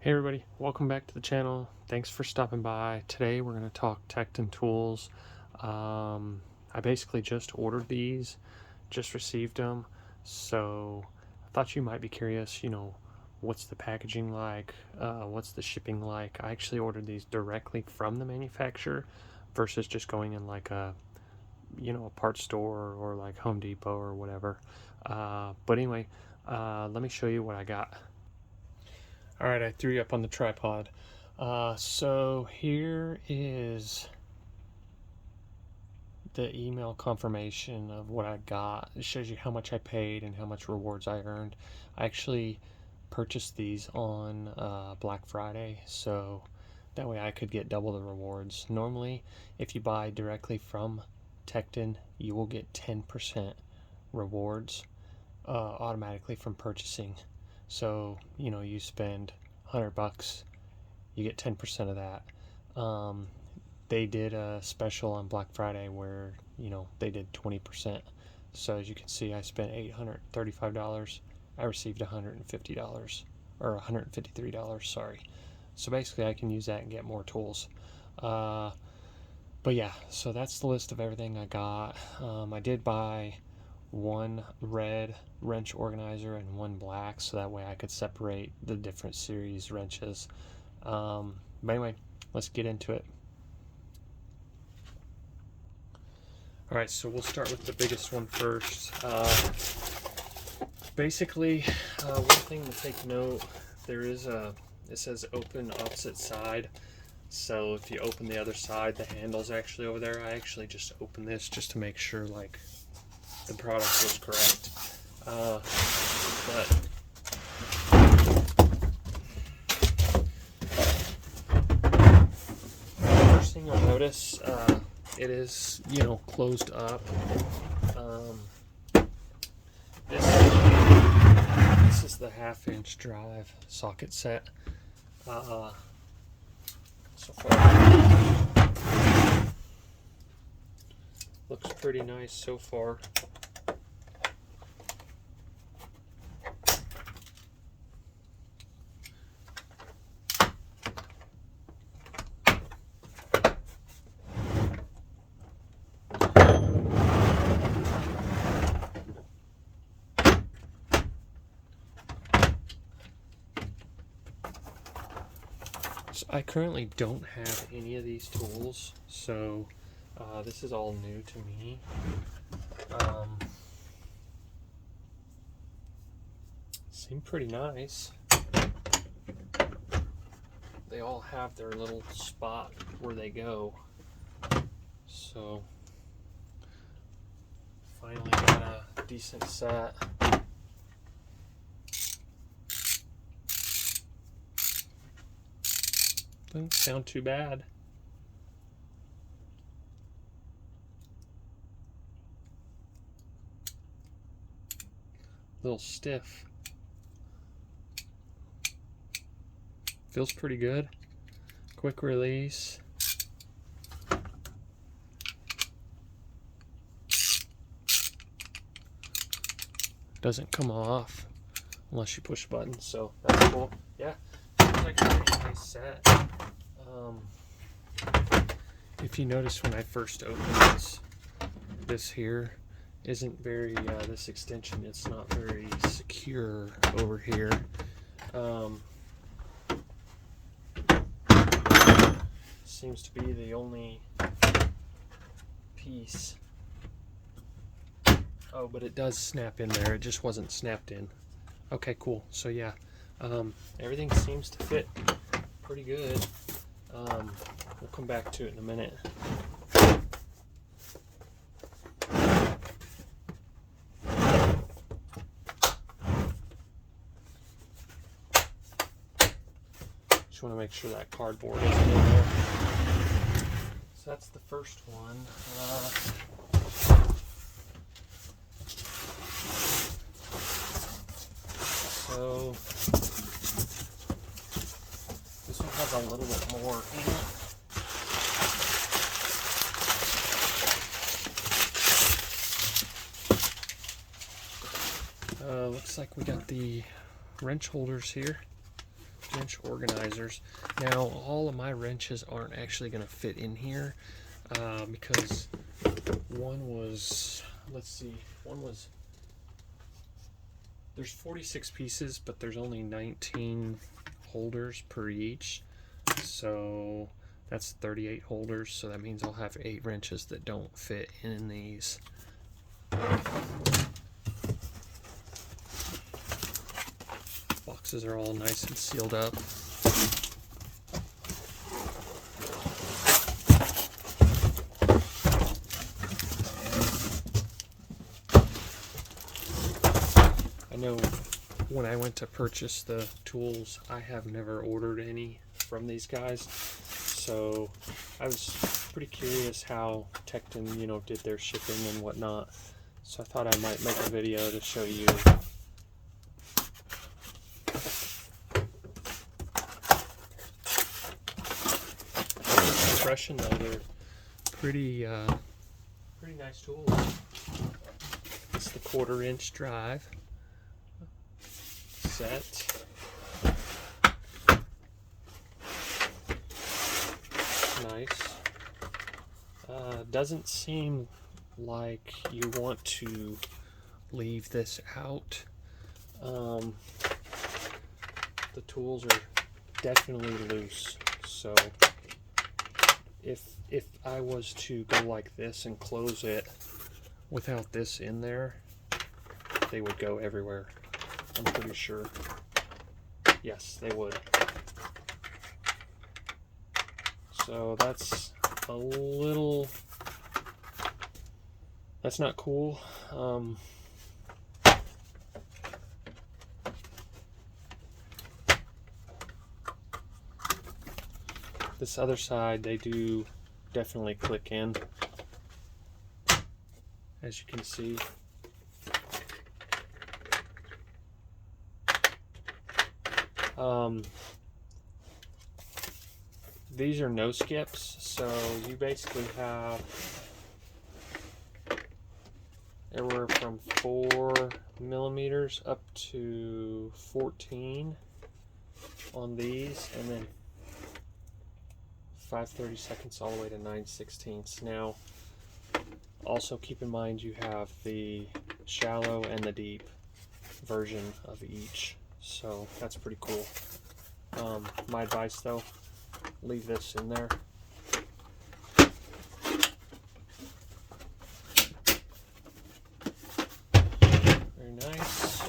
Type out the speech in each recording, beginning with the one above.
Hey everybody, welcome back to the channel. Thanks for stopping by. Today we're going to talk Tekton Tools. I basically just ordered these, just received them, so I thought you might be curious, what's the packaging like, what's the shipping like. I actually ordered these directly from the manufacturer versus just going in like a parts store or like Home Depot or whatever. But anyway, let me show you what I got. Alright, I threw you up on the tripod. So here is the email confirmation of what I got. It shows you how much I paid and how much rewards I earned. I actually purchased these on Black Friday, so that way I could get double the rewards. Normally, if you buy directly from Tekton, you will get 10% rewards automatically from purchasing. So, you spend $100, you get 10% of that. They did a special on Black Friday where, they did 20%. So as you can see, I spent $835. I received $150, or $153, sorry. So basically I can use that and get more tools. But yeah, so that's the list of everything I got. I did buy one red wrench organizer and one black, so that way I could separate the different series wrenches. But anyway, let's get into it. Alright, so we'll start with the biggest one first. Basically, one thing to take note, it says open opposite side. So if you open the other side, the handle's actually over there. I actually just opened this just to make sure like the product was correct. But first thing you'll notice, it is, closed up. This is the 1/2-inch drive socket set. So far, looks pretty nice so far. I currently don't have any of these tools, so this is all new to me. Seem pretty nice. They all have their little spot where they go. So finally got a decent set. Doesn't sound too bad. A little stiff. Feels pretty good. Quick release. Doesn't come off unless you push a button, so that's cool. Yeah, it's like a pretty nice set. If you notice when I first opened this here isn't very, this extension, it's not very secure over here. Seems to be the only piece. Oh, but it does snap in there. It just wasn't snapped in. Okay, cool. So yeah, everything seems to fit pretty good. We'll come back to it in a minute. Just want to make sure that cardboard isn't in there. So that's the first one. So this one has a little bit more in it. Looks like we got the wrench holders here. wrench organizers. Now, all of my wrenches aren't actually going to fit in here because one was, let's see, there's 46 pieces, but there's only 19 holders per each. So that's 38 holders. So that means I'll have 8 wrenches that don't fit in these. Boxes are all nice and sealed up. I know when I went to purchase the tools, I have never ordered any from these guys, so I was pretty curious how Tekton, you know, did their shipping and whatnot. So I thought I might make a video to show you. Impression though, they're pretty nice tools. It's the 1/4 inch drive set. Nice. Doesn't seem like you want to leave this out. The tools are definitely loose, so if I was to go like this and close it without this in there, they would go everywhere. I'm pretty sure. Yes, they would. So that's a little, that's not cool. This other side, they do definitely click in, as you can see. These are no skips, so you basically have anywhere from 4 millimeters up to 14 on these, and then 5/32 all the way to 9/16. Now, also keep in mind you have the shallow and the deep version of each, so that's pretty cool. My advice though, leave this in there. Very nice.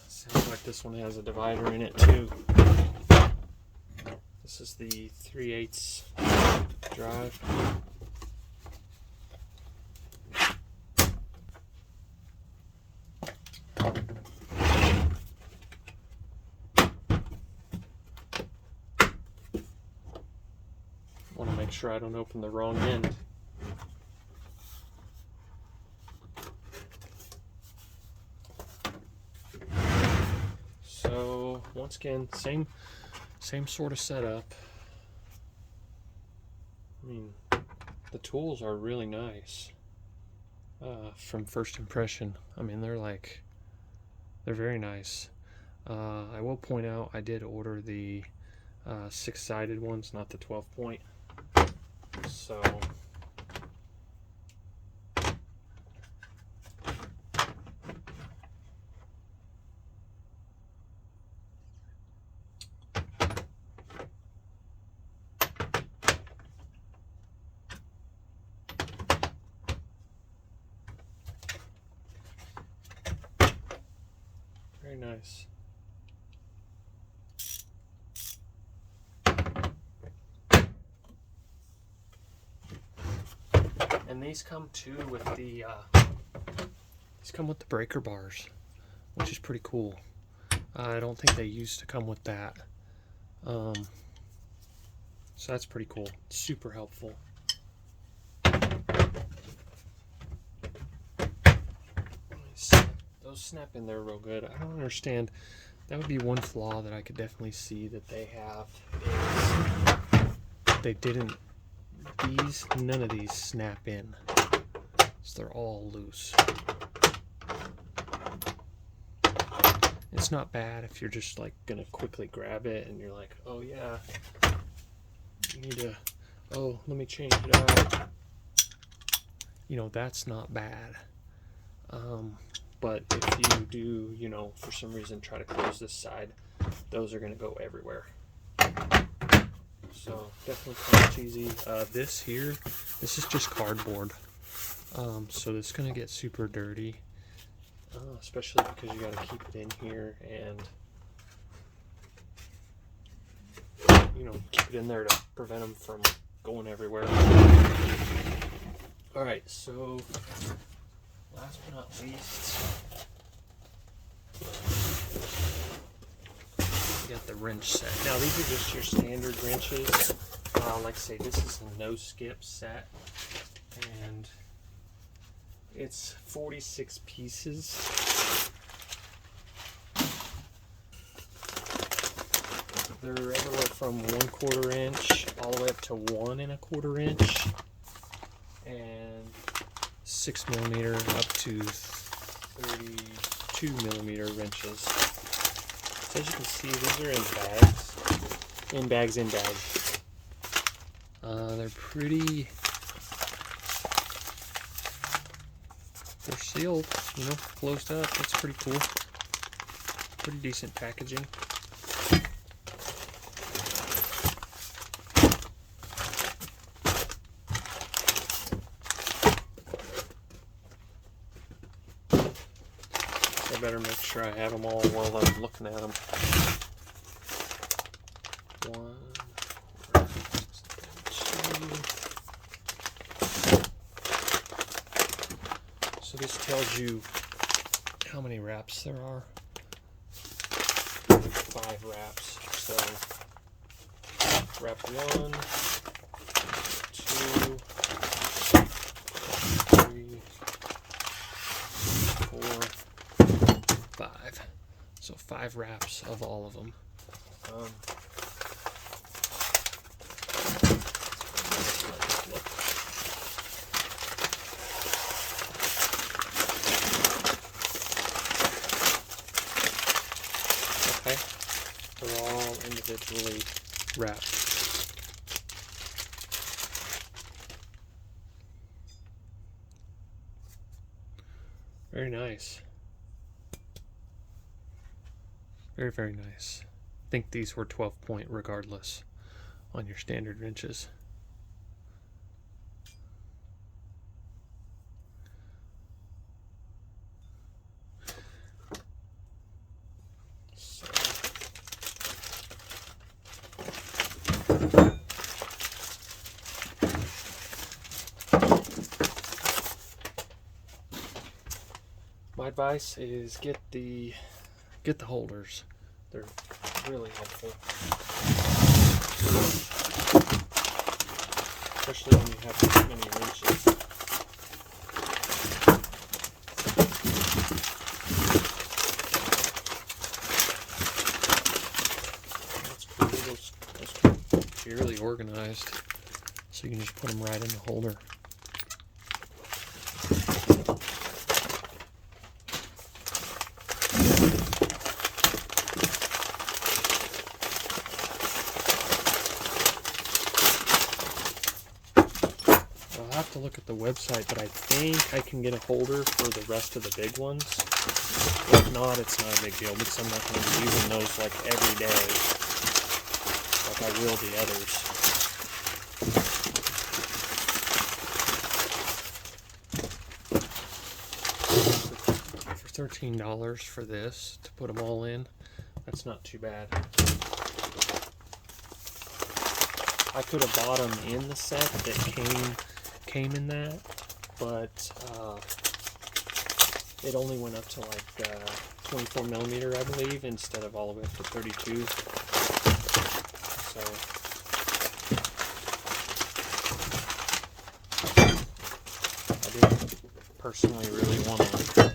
Sounds like this one has a divider in it too. This is the 3/8 drive. Want to make sure I don't open the wrong end. So once again, same sort of setup. I mean, the tools are really nice. From first impression, I mean, they're very nice. I will point out I did order the 6-sided ones, not the 12-point. So very nice. And these come too with the breaker bars, which is pretty cool. I don't think they used to come with that. So that's pretty cool. Super helpful. Those snap in there real good. I don't understand That would be one flaw that I could definitely see that they have, is they didn't, none of these snap in. So they're all loose. It's not bad if you're just like gonna quickly grab it and you're like, oh yeah, you need to, oh, let me change it out. You know, that's not bad. But if you do, you know, for some reason try to close this side, those are going to go everywhere. So definitely kind of cheesy. This here, this is just cardboard. So this is going to get super dirty, especially because you got to keep it in here and, you know, keep it in there to prevent them from going everywhere. All right, so last but not least, you got the wrench set. Now these are just your standard wrenches. Like I say, this is a no skip set, and it's 46 pieces. They're everywhere from 1/4 inch all the way up to 1 1/4 inch, and 6 millimeter up to 32 millimeter wrenches. So as you can see, these are in bags. They're pretty, they're sealed, you know, closed up. That's pretty cool. Pretty decent packaging. I better make sure I have them all while I'm looking at them. 1, 4, 2. So this tells you how many wraps there are. 5 wraps. So wrap 1, 2, 3, 4, 5. So 5 wraps of all of them. Okay, they're all individually wrapped. Very nice. Very, very nice. I think these were 12-point regardless on your standard wrenches. So. My advice is get the holders. They're really helpful, especially when you have this many wrenches. That's cool. Those are really organized, so you can just put them right in the holder. I'll have to look at the website, but I think I can get a holder for the rest of the big ones. If not, it's not a big deal because I'm not going to be using those like every day like I will the others. For $13 for this to put them all in, that's not too bad. I could have bought them in the set that came in that, but it only went up to like 24 millimeter, I believe, instead of all the way up to 32. So I didn't personally really want to.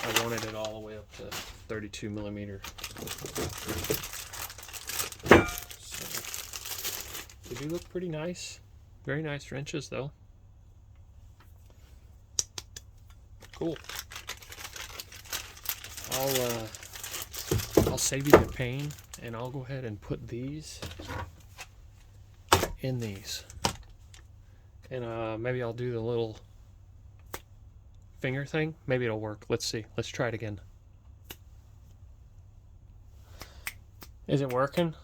I wanted it all the way up to 32. 32 millimeter. So, they do look pretty nice. Very nice wrenches though. Cool. I'll save you the pain, and I'll go ahead and put these in these. And maybe I'll do the little finger thing. Maybe it'll work. Let's see. Let's try it again. Is it working?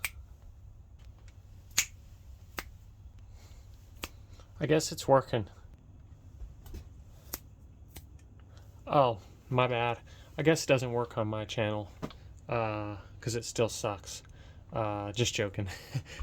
I guess it's working. Oh, my bad. I guess it doesn't work on my channel because it still sucks. Just joking.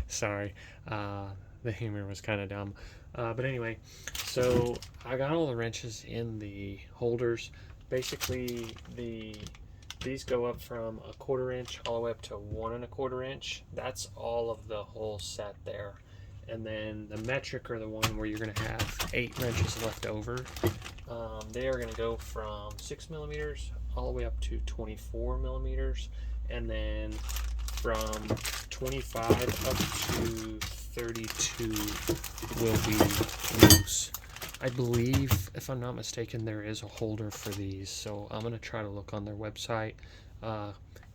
Sorry. The humor was kind of dumb. But anyway, so I got all the wrenches in the holders. Basically, these go up from 1/4 inch all the way up to 1 1/4 inch. That's all of the whole set there. And then the metric, or the one where you're going to have 8 wrenches left over, they are going to go from 6 millimeters all the way up to 24 millimeters, and then from 25 up to 32 will be loose. I believe, if I'm not mistaken, there is a holder for these, so I'm going to try to look on their website.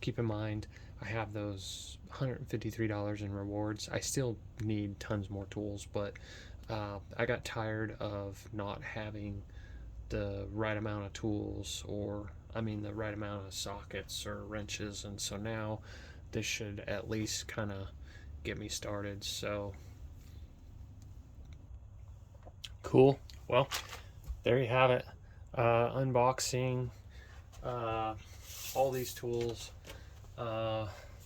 Keep in mind, I have those $153 in rewards. I still need tons more tools, but I got tired of not having the right amount of tools, or the right amount of sockets or wrenches, and so now this should at least kind of get me started. So cool. Well, there you have it. Unboxing all these tools.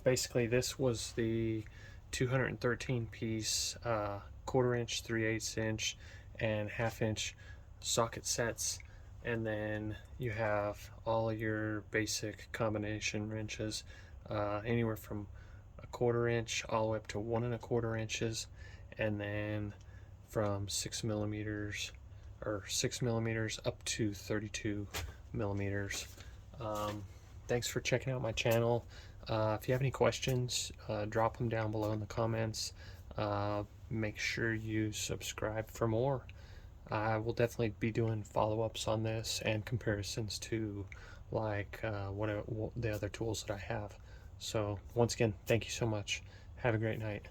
Basically, this was the 213 piece 1/4 inch, 3/8 inch, and 1/2 inch socket sets, and then you have all your basic combination wrenches, anywhere from 1/4 inch all the way up to 1 1/4 inches, and then from 6 millimeters up to 32 millimeters. Thanks for checking out my channel. If you have any questions, drop them down below in the comments. Make sure you subscribe for more. I will definitely be doing follow-ups on this and comparisons to what the other tools that I have. So once again, thank you so much. Have a great night.